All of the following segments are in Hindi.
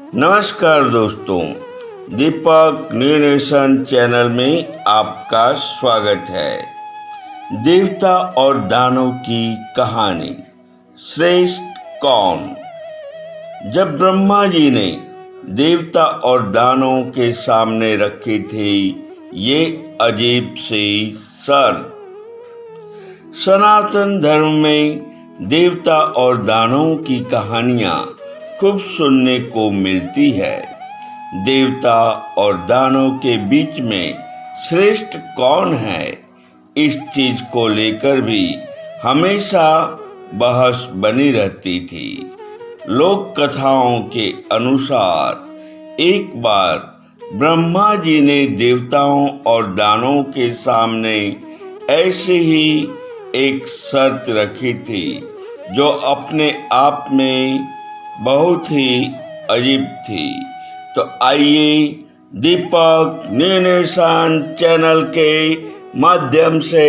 नमस्कार दोस्तों, दीपक न्यू नेशन चैनल में आपका स्वागत है। देवता और दानव की कहानी, श्रेष्ठ कौन। जब ब्रह्मा जी ने देवता और दानवों के सामने रखे थे ये अजीब से शर्त। सनातन धर्म में देवता और दानवों की कहानियां खूब सुनने को मिलती है। देवता और दानव के बीच में श्रेष्ठ कौन है, इस चीज को लेकर भी हमेशा बहस बनी रहती थी। लोक कथाओं के अनुसार एक बार ब्रह्मा जी ने देवताओं और दानवों के सामने ऐसे ही एक शर्त रखी थी जो अपने आप में बहुत ही अजीब थी। तो आइए दीपक न्यू नेशन चैनल के माध्यम से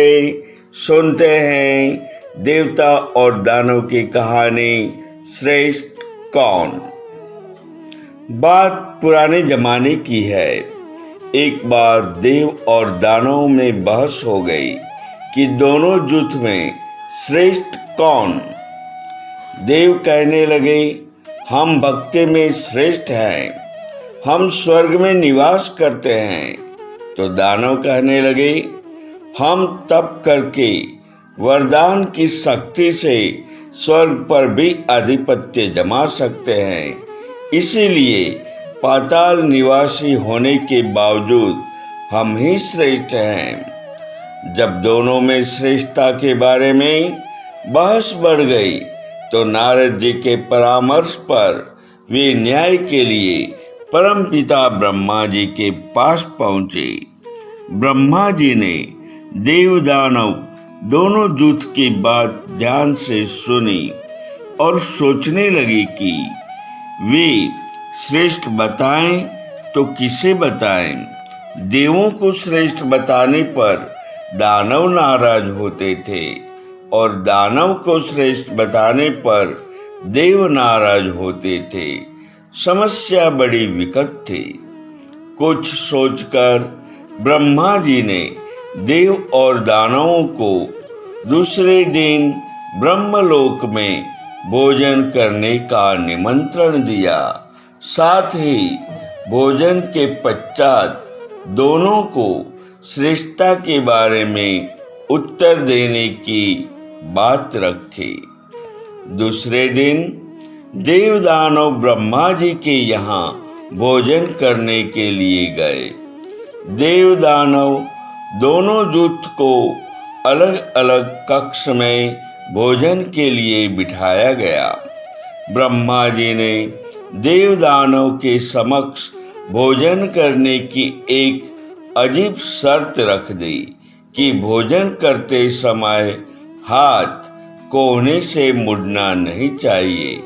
सुनते हैं देवता और दानव की कहानी, श्रेष्ठ कौन। बात पुराने जमाने की है। एक बार देव और दानव में बहस हो गई कि दोनों जुट में श्रेष्ठ कौन। देव कहने लगे, हम भक्ति में श्रेष्ठ हैं, हम स्वर्ग में निवास करते हैं। तो दानव कहने लगे, हम तप करके वरदान की शक्ति से स्वर्ग पर भी आधिपत्य जमा सकते हैं, इसीलिए पाताल निवासी होने के बावजूद हम ही श्रेष्ठ हैं। जब दोनों में श्रेष्ठता के बारे में बहस बढ़ गई तो नारद जी के परामर्श पर वे न्याय के लिए परमपिता ब्रह्मा जी के पास पहुंचे। ब्रह्मा जी ने देव दानव दोनों जुट की बात ध्यान से सुनी और सोचने लगे कि वे श्रेष्ठ बताएं तो किसे बताएं। देवों को श्रेष्ठ बताने पर दानव नाराज होते थे और दानव को श्रेष्ठ बताने पर देव नाराज होते थे। समस्या बड़ी विकट थी। कुछ सोचकर ब्रह्मा जी ने देव और दानवों को दूसरे दिन ब्रह्मलोक में भोजन करने का निमंत्रण दिया। साथ ही भोजन के पश्चात दोनों को श्रेष्ठता के बारे में उत्तर देने की बात रखी। दूसरे दिन देव दानव ब्रह्मा जी के यहाँ भोजन करने के लिए गए। देव दानव दोनों जुट को अलग अलग कक्ष में भोजन के लिए बिठाया गया। ब्रह्मा जी ने देव दानव के समक्ष भोजन करने की एक अजीब शर्त रख दी कि भोजन करते समय हाथ कोहने से मुड़ना नहीं चाहिए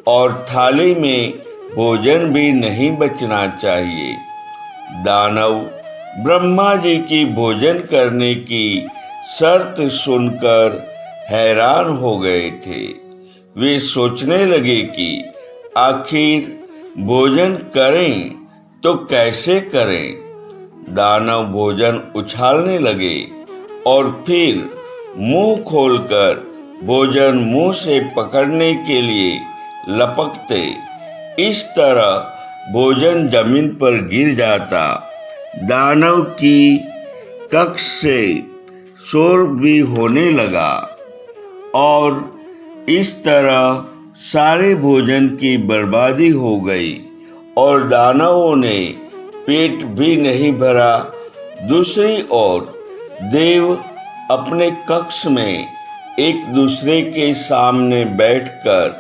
और थाली में भोजन भी नहीं बचना चाहिए। दानव ब्रह्मा जी की भोजन करने की शर्त सुनकर हैरान हो गए थे। वे सोचने लगे कि आखिर भोजन करें तो कैसे करें। दानव भोजन उछालने लगे और फिर मुंह खोलकर भोजन मुंह से पकड़ने के लिए लपकते। इस तरह भोजन जमीन पर गिर जाता। दानव की कक्ष से शोर भी होने लगा और इस तरह सारे भोजन की बर्बादी हो गई और दानवों ने पेट भी नहीं भरा। दूसरी ओर देव अपने कक्ष में एक दूसरे के सामने बैठकर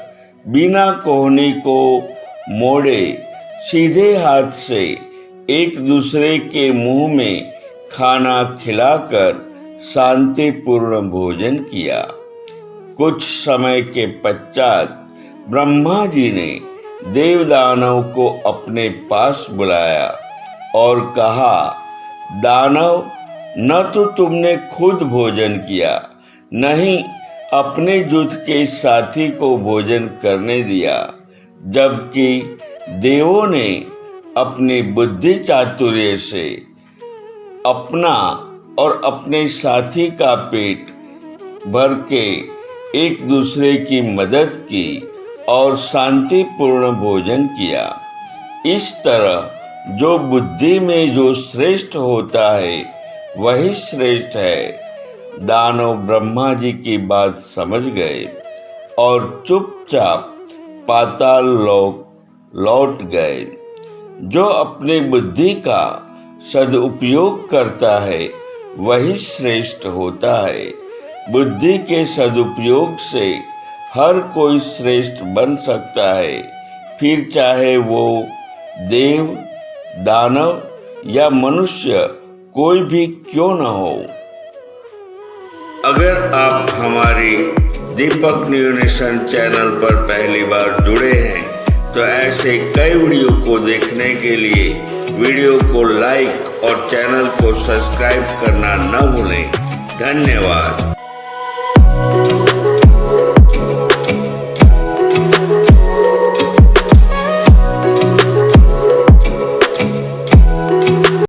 बिना कोहनी को मोड़े सीधे हाथ से एक दूसरे के मुंह में खाना खिलाकर शांतिपूर्ण भोजन किया। कुछ समय के पश्चात ब्रह्मा जी ने देव दानव को अपने पास बुलाया और कहा, दानव, न तो तुमने खुद भोजन किया, नहीं अपने जुट के साथी को भोजन करने दिया, जबकि देवों ने अपनी बुद्धि चातुर्य से अपना और अपने साथी का पेट भर के एक दूसरे की मदद की और शांतिपूर्ण भोजन किया। इस तरह जो बुद्धि में जो श्रेष्ठ होता है वही श्रेष्ठ है। दानव ब्रह्मा जी की बात समझ गए और चुपचाप पाताल लोक लौट गए। जो अपनी बुद्धि का सदुपयोग करता है वही श्रेष्ठ होता है। बुद्धि के सदुपयोग से हर कोई श्रेष्ठ बन सकता है, फिर चाहे वो देव, दानव या मनुष्य कोई भी क्यों न हो। अगर आप हमारी दीपक न्यूज नेशन चैनल पर पहली बार जुड़े हैं तो ऐसे कई वीडियो को देखने के लिए वीडियो को लाइक और चैनल को सब्सक्राइब करना न भूलें। धन्यवाद।